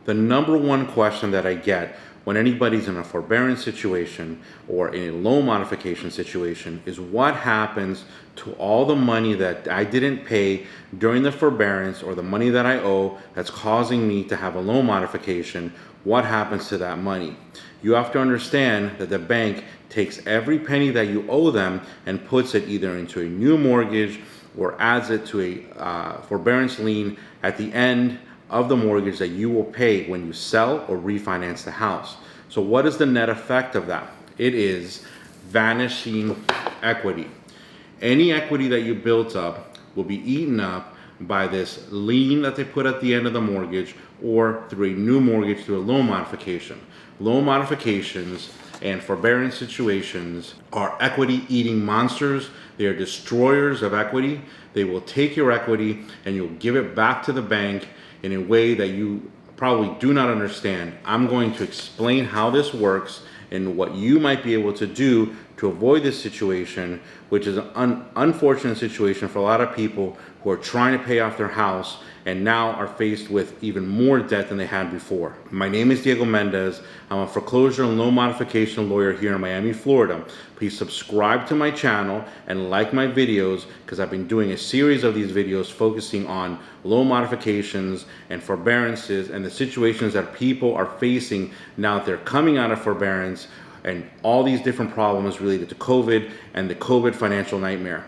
The number one question that I get when anybody's in a forbearance situation or in a loan modification situation is what happens to all the money that I didn't pay during the forbearance or the money that I owe that's causing me to have a loan modification. What happens to that money? You have to understand that the bank takes every penny that you owe them and puts it either into a new mortgage or adds it to a forbearance lien at the end of the mortgage that you will pay when you sell or refinance the house. So what is the net effect of that? It is vanishing equity. Any equity that you built up will be eaten up by this lien that they put at the end of the mortgage or through a new mortgage through a loan modification. Loan modifications and forbearance situations are equity eating monsters. They are destroyers of equity. They will take your equity and you'll give it back to the bank in a way that you probably do not understand. I'm going to explain how this works and what you might be able to do to avoid this situation, which is an unfortunate situation for a lot of people who are trying to pay off their house and now are faced with even more debt than they had before. My name is Diego Mendez. I'm a foreclosure and loan modification lawyer here in Miami, Florida. Please subscribe to my channel and like my videos because I've been doing a series of these videos focusing on loan modifications and forbearances and the situations that people are facing now that they're coming out of forbearance and all these different problems related to COVID and the COVID financial nightmare.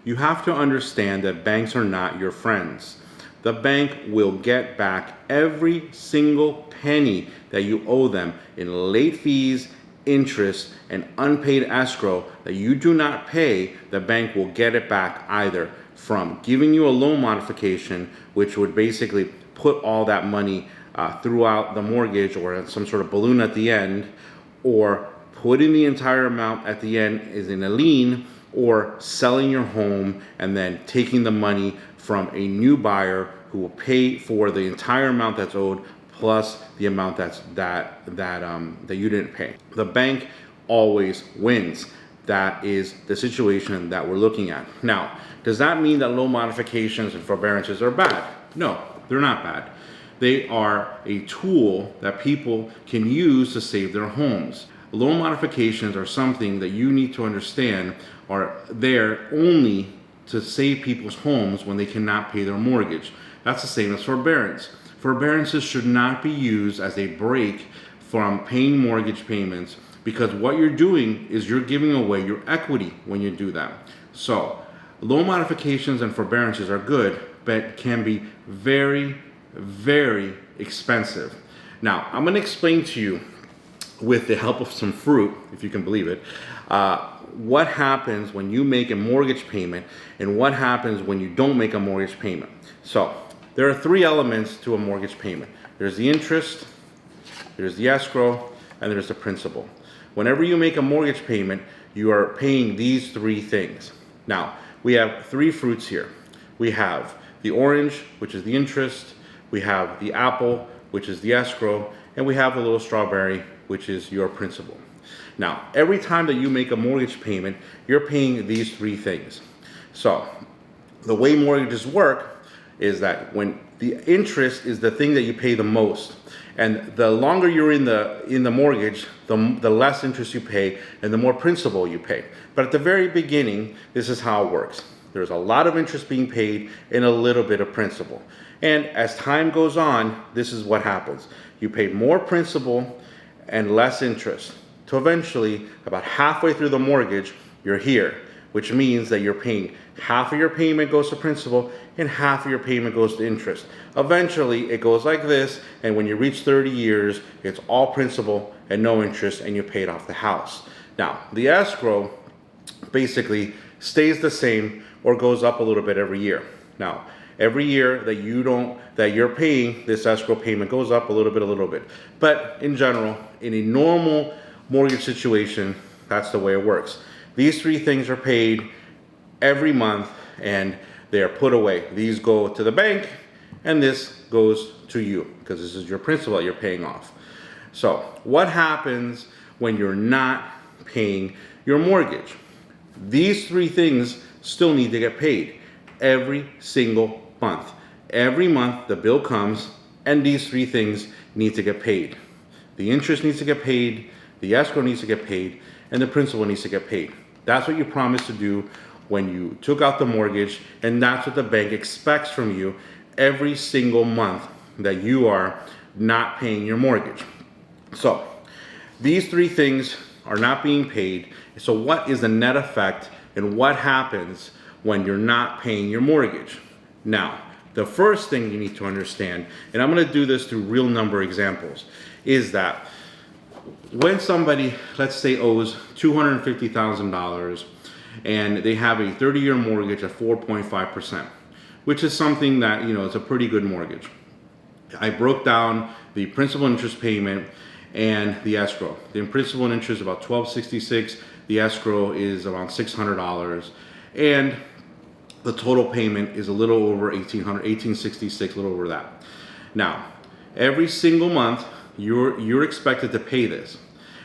You have to understand that banks are not your friends. The bank will get back every single penny that you owe them in late fees, interest, and unpaid escrow that you do not pay. The bank will get it back either from giving you a loan modification, which would basically put all that money throughout the mortgage or some sort of balloon at the end, or putting the entire amount at the end is in a lien, or selling your home and then taking the money from a new buyer who will pay for the entire amount that's owed plus the amount that you didn't pay. The bank always wins. That is the situation that we're looking at. Now, does that mean that loan modifications and forbearances are bad? No, they're not bad. They are a tool that people can use to save their homes. Loan modifications are something that you need to understand are there only to save people's homes when they cannot pay their mortgage. That's the same as forbearance. Forbearances should not be used as a break from paying mortgage payments because what you're doing is you're giving away your equity when you do that. So loan modifications and forbearances are good, but can be very, very expensive. Now, I'm going to explain to you with the help of some fruit, if you can believe it, what happens when you make a mortgage payment and what happens when you don't make a mortgage payment. So there are three elements to a mortgage payment. There's the interest, there's the escrow, and there's the principal. Whenever you make a mortgage payment, you are paying these three things. Now, we have three fruits here. We have the orange, which is the interest, we have the apple, which is the escrow, and we have the little strawberry, which is your principal. Now, every time that you make a mortgage payment, you're paying these three things. So the way mortgages work is that when the interest is the thing that you pay the most, and the longer you're in the mortgage, the less interest you pay and the more principal you pay. But at the very beginning, this is how it works. There's a lot of interest being paid and a little bit of principal. And as time goes on, this is what happens. You pay more principal and less interest. So eventually, about halfway through the mortgage, you're here, which means that you're paying half of your payment goes to principal and half of your payment goes to interest. Eventually, it goes like this, and when you reach 30 years, it's all principal and no interest, and you paid off the house. Now, the escrow basically stays the same or goes up a little bit every year. Now, every year that you're paying, this escrow payment goes up a little bit. But in general, in a normal mortgage situation, that's the way it works. These three things are paid every month and they are put away. These go to the bank and this goes to you because this is your principal that you're paying off. So what happens when you're not paying your mortgage? These three things still need to get paid every single month. Every month the bill comes and these three things need to get paid. The interest needs to get paid, the escrow needs to get paid, and the principal needs to get paid. That's what you promised to do when you took out the mortgage, and that's what the bank expects from you every single month that you are not paying your mortgage. So these three things are not being paid. So what is the net effect and what happens when you're not paying your mortgage? Now, the first thing you need to understand, and I'm going to do this through real number examples, is that when somebody, let's say, owes $250,000 and they have a 30-year mortgage at 4.5%, which is something that, it's a pretty good mortgage. I broke down the principal interest payment and the escrow. The principal and interest is about $1,266. The escrow is around $600, and the total payment is a little over $1,866, a little over that. Now, every single month you're expected to pay this,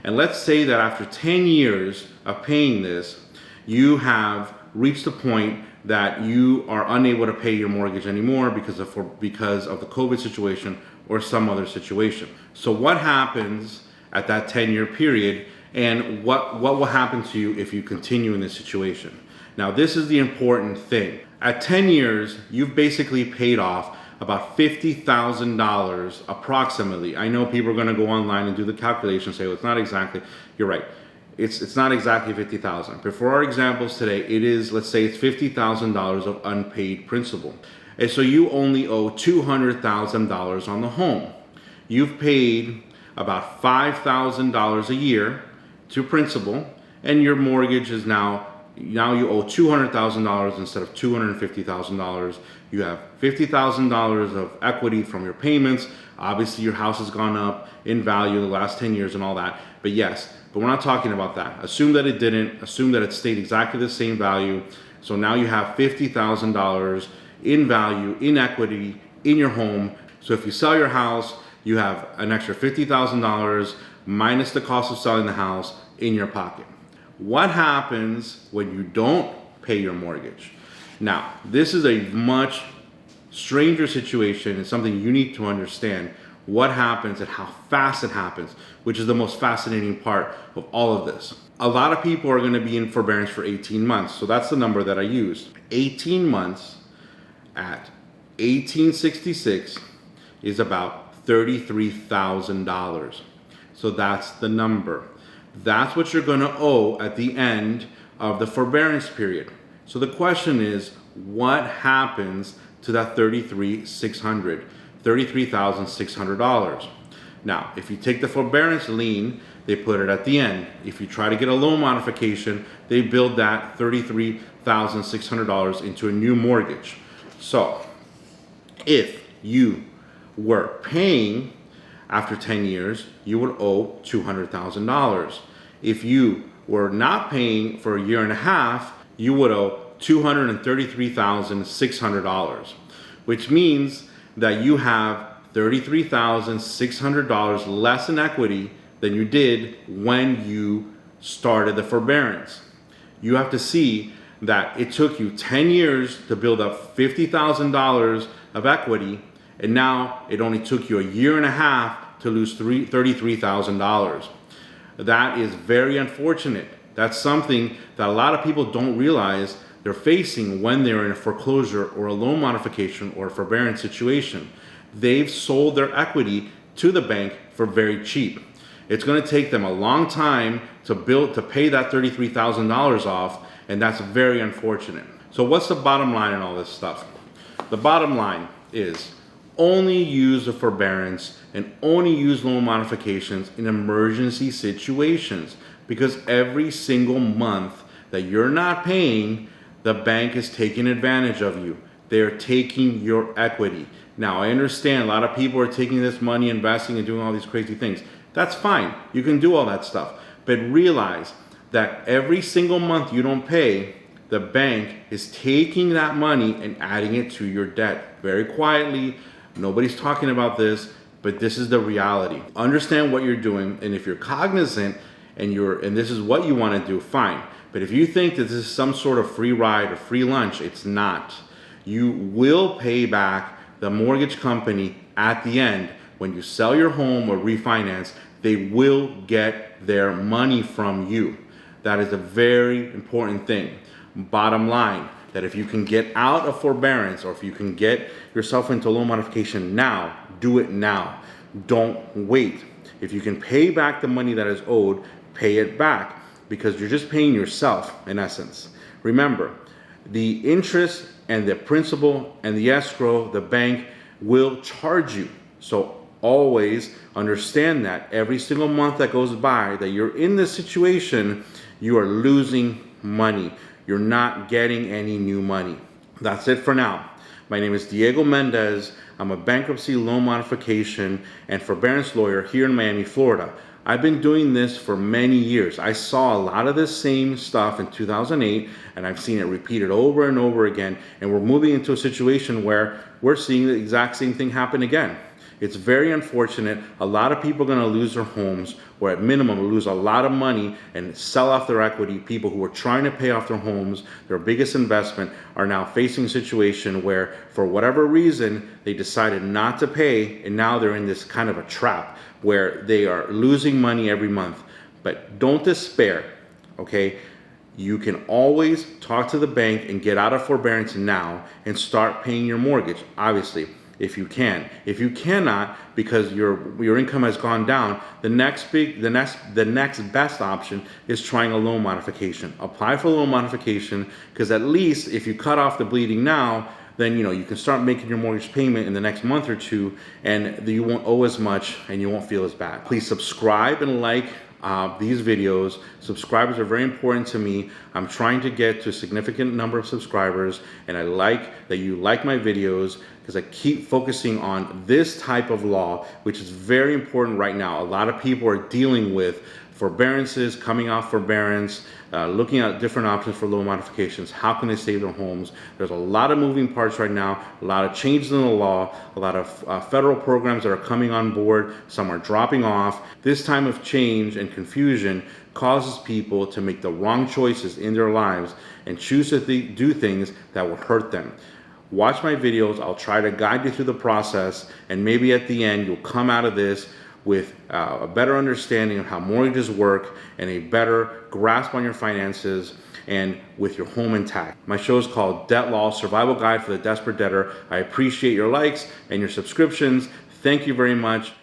and let's say that after 10 years of paying this, you have reached a point that you are unable to pay your mortgage anymore because of the COVID situation or some other situation. So what happens at that 10-year period, and what will happen to you if you continue in this situation? Now, this is the important thing. At 10 years, you've basically paid off about $50,000 approximately. I know people are going to go online and do the calculation and say, well, it's not exactly, you're right. It's not exactly $50,000. But for our examples today, it is, let's say it's $50,000 of unpaid principal. And so you only owe $200,000 on the home. You've paid about $5,000 a year to principal, and your mortgage is now you owe $200,000 instead of $250,000. You have $50,000 of equity from your payments. Obviously, your house has gone up in value in the last 10 years and all that. But we're not talking about that. Assume that it didn't. Assume that it stayed exactly the same value. So now you have $50,000 in value, in equity, in your home. So if you sell your house, you have an extra $50,000 minus the cost of selling the house in your pocket. What happens when you don't pay your mortgage? Now, this is a much stranger situation. It's something you need to understand what happens and how fast it happens, which is the most fascinating part of all of this. A lot of people are going to be in forbearance for 18 months. So that's the number that I used. 18 months at $1,866 is about $33,000. So that's the number. That's what you're going to owe at the end of the forbearance period. So the question is, what happens to that $33,600? Now, if you take the forbearance lien, they put it at the end. If you try to get a loan modification, they build that $33,600 into a new mortgage. So if you were paying after 10 years, you would owe $200,000. If you were not paying for a year and a half, you would owe $233,600, which means that you have $33,600 less in equity than you did when you started the forbearance. You have to see that it took you 10 years to build up $50,000 of equity, and now it only took you a year and a half to lose $33,000. That is very unfortunate. That's something that a lot of people don't realize they're facing when they're in a foreclosure or a loan modification or a forbearance situation. They've sold their equity to the bank for very cheap. It's going to take them a long time to pay that $33,000 off, and that's very unfortunate. So what's the bottom line in all this stuff? The bottom line is only use the forbearance and only use loan modifications in emergency situations, because every single month that you're not paying, the bank is taking advantage of you. They're taking your equity. Now, I understand a lot of people are taking this money, investing and doing all these crazy things. That's fine. You can do all that stuff. But realize that every single month you don't pay, the bank is taking that money and adding it to your debt very quietly. Nobody's talking about this, but this is the reality. Understand what you're doing, and if you're cognizant and this is what you want to do, fine. But if you think that this is some sort of free ride or free lunch, it's not. You will pay back the mortgage company at the end, when you sell your home or refinance, they will get their money from you. That is a very important thing. Bottom line, that if you can get out of forbearance or if you can get yourself into loan modification now, do it now. Don't wait. If you can pay back the money that is owed, pay it back, because you're just paying yourself in essence. Remember, the interest and the principal and the escrow, the bank will charge you. So always understand that every single month that goes by that you're in this situation, you are losing money. You're not getting any new money. That's it for now. My name is Diego Mendez. I'm a bankruptcy, loan modification, and forbearance lawyer here in Miami, Florida. I've been doing this for many years. I saw a lot of this same stuff in 2008, and I've seen it repeated over and over again, and we're moving into a situation where we're seeing the exact same thing happen again. It's very unfortunate. A lot of people are going to lose their homes, or at minimum lose a lot of money and sell off their equity. People who are trying to pay off their homes, their biggest investment, are now facing a situation where for whatever reason they decided not to pay, and now they're in this kind of a trap where they are losing money every month. But don't despair, okay? You can always talk to the bank and get out of forbearance now and start paying your mortgage, obviously, if you can. If you cannot, because your income has gone down, the next best option is trying a loan modification. Apply for a loan modification, because at least if you cut off the bleeding now, then you can start making your mortgage payment in the next month or two, and you won't owe as much and you won't feel as bad. Please subscribe and like these videos. Subscribers are very important to me. I'm trying to get to a significant number of subscribers, and I like that you like my videos, because I keep focusing on this type of law, which is very important right now. A lot of people are dealing with forbearances, coming off forbearance, looking at different options for loan modifications. How can they save their homes? There's a lot of moving parts right now, a lot of changes in the law, a lot of federal programs that are coming on board. Some are dropping off. This time of change and confusion causes people to make the wrong choices in their lives and choose to do things that will hurt them. Watch my videos. I'll try to guide you through the process, and maybe at the end you'll come out of this with a better understanding of how mortgages work and a better grasp on your finances, and with your home intact. My show is called Debt Law, Survival Guide for the Desperate Debtor. I appreciate your likes and your subscriptions. Thank you very much.